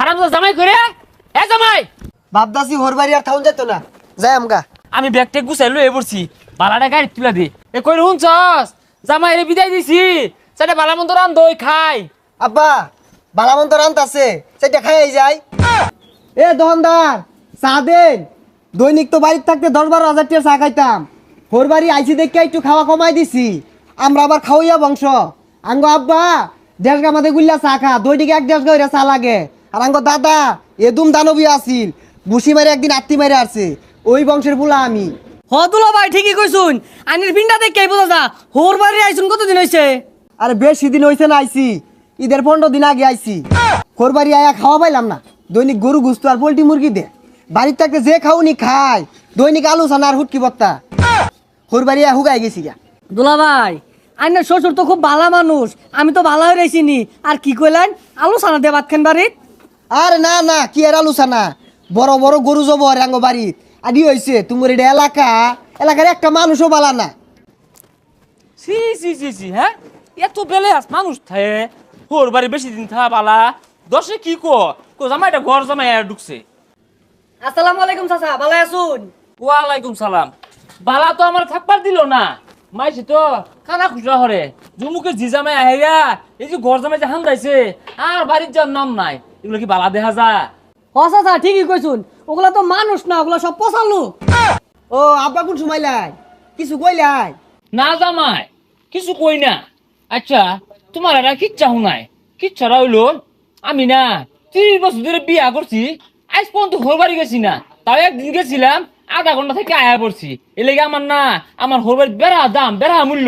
হারামজাদা জামাই করে এ জামাই বাপদাসি হোর বাড়ি আর থাউন যেত না যাই আমগা। আমি ব্যাগটা গুছাই লয়ে পড়ছি বালাটা গাড়ি তুলা দে এ কই হুনছস জামাই রে বিদায় দিছি সেটা বালা মন্দ রান দই খাই আব্বা বালামন্ত রান্ত আছে সেটা খাই যাই। এ দোকানদার চা দেন। দৈনিক তো বাড়িতে থাকতে 10-12 হাজার টাকা চা খাইতাম। হোর বাড়ি আইছি দেখে একটু খাওয়া কমাই দিছি। আমরা আবার খাওয়াইয়া বংশ। আঙ্গ আব্বা 1.5 গা মাঝে গুল্লা চা খা, দৈনিক 1-1.5 গা চা লাগে। আর আঙ্গ দাদা এদুম দানবী আছিল, বুসি মারে একদিন আত্মি মারে আসছে। ওই বংশের বুলা আমি। হদুলা ভাই ঠিকই কইছুন, আনির পিন্ডা দেখে বোঝা যা হোর বাড়ি আইছুন কতদিন হইছে? আরে বেশি দিন হইছে না আইছি, ঈদের 15 দিন আগে আইছি। হোর বাড়ি আয়া খাওয়া পাইলাম না। দৈনিক গরু গুস্ত আর পোল্ট্রি মুরগি দে। বাড়ির থাকতে যে খাওনি খায়, দৈনিক আলু সানা আর হুটকি বত্তা। হোর বাড়ি আয়া হুগাই গেছি গা। দুলা ভাই আইনের শ্বশুর তো খুব ভালো মানুষ, আমি তো ভালো হয়ে রইছিনি। আর কি কইলেন আলু সানা দিয়ে ভাত খান বাড়িত? আর না না কি আর আলু সানা, বড় বড় গরু জব রাঙ্গ বাড়িত। আদি হইছে তোমার এটা এলাকার একটা মানুষও বালা না। সি সি সি সি হ্যাঁ এত বেলে আস মানুষ থাকে হোর বাড়ি বেশি দিন থা বালা দশে কি কো জামাইটা ঘর জামাই ঢুকছে। আসসালামু আলাইকুম চাচা, ভালো আছুন? ওয়ালাইকুম সালাম। বালা তো আমার থাকবার দিল না, মাইছে তো খানা খুচরা হরে জুমুকে জি জামাই আহেরা এই যে ঘর জামাই যে হামদাইছে আর বাড়ির যার নাম নাই, এগুলো কি বালা দেখা যায়? হ চাচা ঠিকই কইছুন, ওগুলা তো মানুষ না, ওগুলা সব পচালু। ও আব্বা কোন সময় লাই কিছু কইলাই? না জামাই কিছু কই না। আচ্ছা তোমার এরা কিচ্ছা শুনাই কিচ্ছারা হইলো আমি না 30 বছর ধরে বিয়া করছি, আজ পর্যন্ত হোর বাড়ি গেছি না। তাও একদিন গেছিলাম, আধা ঘন্টা থেকে আয়া পড়ছি। এ লেগে আমার না আমার হোর বাড়ির বেড়া দাম বেড়া মূল্য।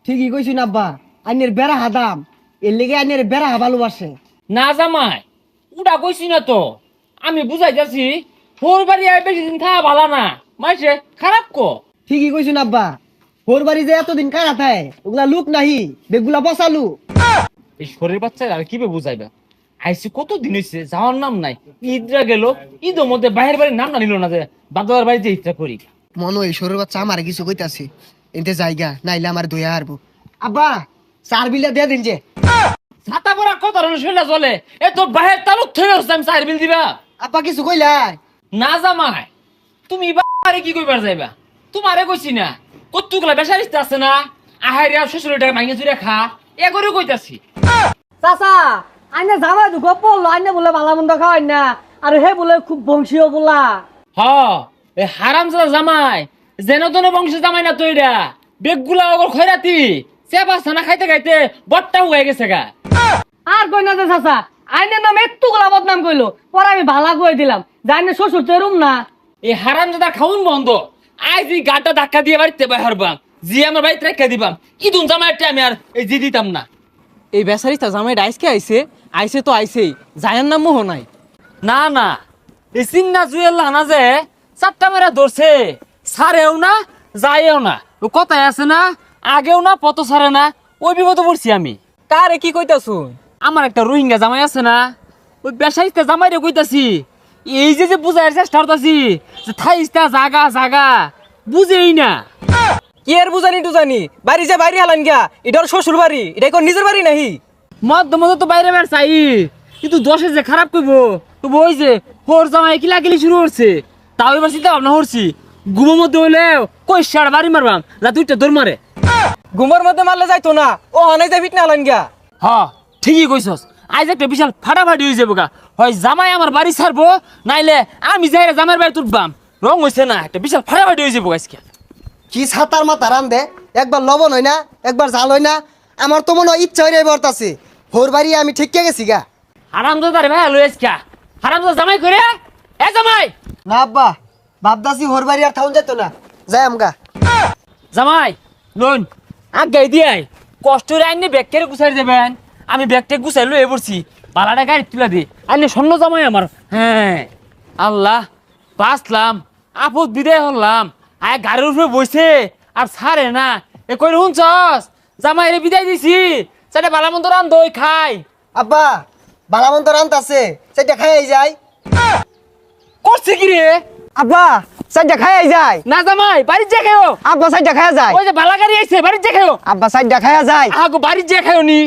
ঠিকই কইছুন আব্বা, আইনের বেড়া হাদাম, এর লেগে আইনের বেড়া ভালোবাসে। না জামাই উড়া কইছি না তো, আমি বুঝাই যাচ্ছি হোর বাড়ি আয় বেশি দিন থাকা ভালো না, মাইছে খারাপ কো। ঠিকই কইছুন আব্বা, হোর বাড়ি যে এতদিন কারা থায় ওগুলা লুক নাহি, বেগুলা বসালু। এই শরীর বাচ্চা আর কি বুঝাইবা, আইসি কত দিন হয়েছে যাওয়ার নাম নাই। ঈদরা গেল ঈদের মধ্যে বাইরের বাড়ির নাম না নিল না যে বাদার বাড়ি যে ইচ্ছা করি। মনে হয় সরুর বাচ্চা আমার কিছু কইতাছে, এতে জায়গা নাইলে আমার দয়া হারবো। আব্বা 4 বিলা দিয়ে দিন যে। ছাতা পরা কত ধরনের শৈলা চলে এ তোর বাহের তালুক থেকে হচ্ছে আমি 4 বিল দিবা। আব্বা কিছু কইলাই? না জামাই তুমি বাড়ি কি কইবার যাইবা, তোমারে কইছি না কতগুলা বেসারিস্তে আছে না আহারিয়া শ্বশুরের টাকা মাইনে চুরে খা এ করে কইতাছি। চাচা আইনে জামাই তো গপ বললো, আইনে বলে ভালো মন্দ খাওয়াই না, আর হে বলে খুব বংশীয় বলা। হ এ হারামজাদা জামাই যেন তেন বংশের জামাই না তো এটা বেগগুলা ওগর খয়রাতি চেপা ছানা খাইতে খাইতে বট্টা হয়ে গেছে গা। আর কই না যে চাচা আইনের নাম একটু গোলা বদনাম কইলো, পরে আমি ভালা কই দিলাম যে আইনের শ্বশুর তো এরম না। এই হারামজাদা খাউন বন্ধ, আজ এই গাটা ধাক্কা দিয়ে বাড়িতে বাইর বাম জি আমার বাড়িতে রেখে দিবাম। ইদুন জামাইটা আমি আর এই জি দিতাম না। এই বেচারিটা জামাইটা আইসকে আইসে তো আইসেই, জায়ার নাম মোহ নাই। না না এই চিন্না জুয়েল না যে 4টা মেরা ধরছে, সারেও না যায়ও না, ও কথাই আছে না আগেও না পত সারে না, ওই বিপদে পড়ছি আমি। কারে কি কইতাছুন? আমার একটা রোহিঙ্গা জামাই আছে না, ওই বেসাইতে জামাই রে কইতাছি এই যে বুঝাইয়ের চেষ্টা করতাছি যে থাইস্তা জাগা জাগা বুঝেই না। কি আর বুঝানি টুজানি, বাড়ি যে বাইরে হালান গিয়া, এটা ওর শ্বশুর বাড়ি, এটা কোন নিজের বাড়ি নাহি? মধ্য মধ্য তো বাইরে বের চাই, কিন্তু দশে যে খারাপ করব তো ওই যে হোর জামাই কিলাকিলি শুরু করছে, তাও এবার চিন্তা ভাবনা করছি ঘুমের মধ্যে হইলে কই সার বাড়ি মারবাম যা দুইটা দৌড় মারে। ঘুমের মধ্যে মারলে যাইতো না, ও হানাই যাই ফিটনা হালান গিয়া। হ ঠিকই কইছস, আজ একটা বিশাল ফাটাফাটি হয়ে যাবো গা, হয় জামাই আমার বাড়ি ছাড়বো নাইলে আমি যাই জামাইয়ের বাড়ি তুলবাম। রং হইছে না, একটা বিশাল ফাটাফাটি হয়ে যাবো আজকে। কি ছাতার মাথা রান দে, একবার লবণ হয় না একবার জাল হয় না। আমার তো মনে হয় ইচ্ছা হয়ে বর্তাছে, হোর বাড়ি আমি ঠিক গেছি গা। হারামজাদা রে ভাই লই আজকে হারামজাদা জামাই করে এ জামাই। না আব্বা বাপদাসি হোর বাড়ি আর থাউন যেত না, যাই আমগা। জামাই লোন আগে দিয়াই কষ্ট রে আইনে ব্যাগকে গুছাই দেবেন, আমি ব্যাগটা গুছাই লয়ে পড়ছি বালাটা গাড়ি তুলা দি আইনে স্বর্ণ জামাই আমার। হ্যাঁ আল্লাহ বাঁচলাম, আপদ বিদায় হলাম। আয় গাড়ির উপরে বসে আর ছাড়ে না, এ কই শুনছস জামাই রে বিদায় দিছি সেটা বালা মন্দ রান দই খাই। আব্বা বালামন্ত রান্ত আছে সেটা খাই যায়। করছে কি রে? আব্বা সাইডটা খাই যায়। না জামাই বাড়ির যে খেও। আব্বা সাইডটা খাই যায়। ওই যে বালা গাড়ি আইছে বাড়ির যে খেও। আব্বা সাইডটা খাই যায়। আগো বাড়ির যে খেও নি।